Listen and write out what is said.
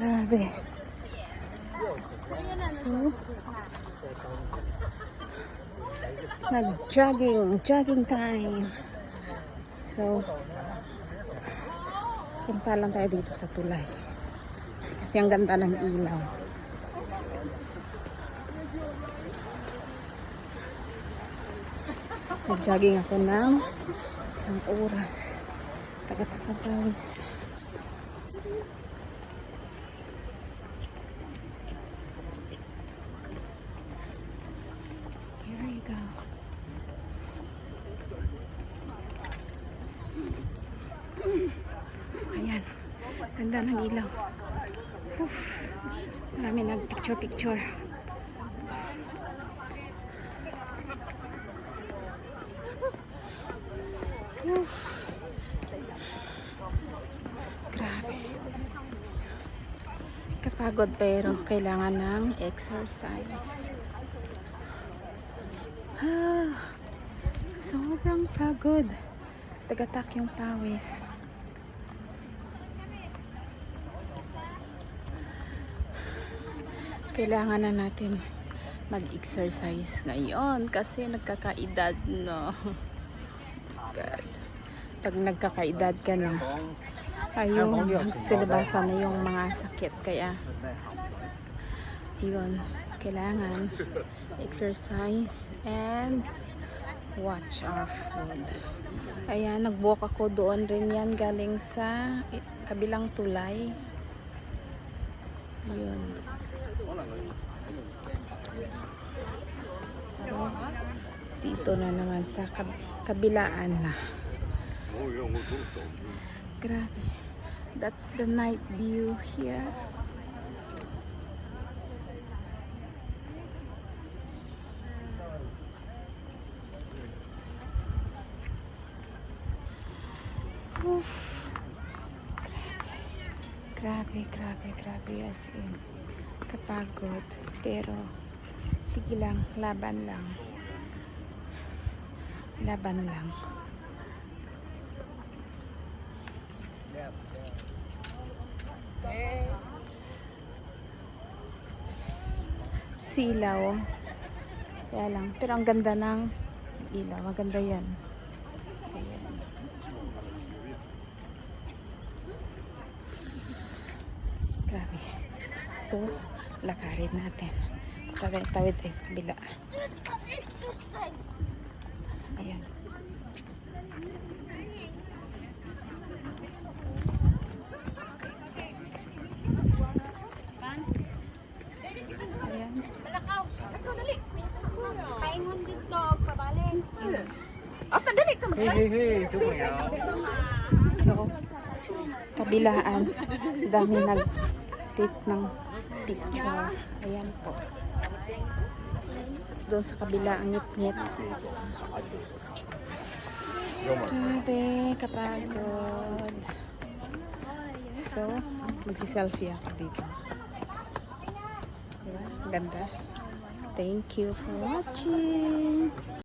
Grabe. So, jogging time. So, punta lang tayo dito sa tulay. Kasi ang ganda ng ilaw. Nag-jogging ako ng isang oras. Taga-takang pawis. Here you go. Ayan. Ganda ng ilaw. Marami nag-picture. Grabe. Kapagod pero kailangan ng exercise. Sobrang pagod. Tagatak yung pawis. Kailangan na natin mag-exercise ngayon kasi nagkakaedad no. God. Pag nagkakaedad ka na, ayun, nagsilabasa na yung mga sakit. Kaya, yun, kailangan exercise and watch our food. Ayan, nag-walk ako doon rin yan galing sa kabilang tulay. Yun. So, dito na naman sa kabilaan na. Grabe. That's the night view here. Oof. Grabe as in. Kapagod. Pero sige lang, laban lang. Silaw. Kaya lang. Pero ang ganda ng ilaw. Maganda yan. Ayan. Grabe. So, lakarin natin. Tawid tayo sa kabila. Ayan. Ayan. Kaingon dito, pabalik. Asa dali ka mas. So, kabilaan. Dami nag-take ng picture. Ayan po. Doon sa kabila ang ngit-ngit. Grabe, kapagod. So, magsi-selfie ako dito. Diba? Ganda. Thank you for watching.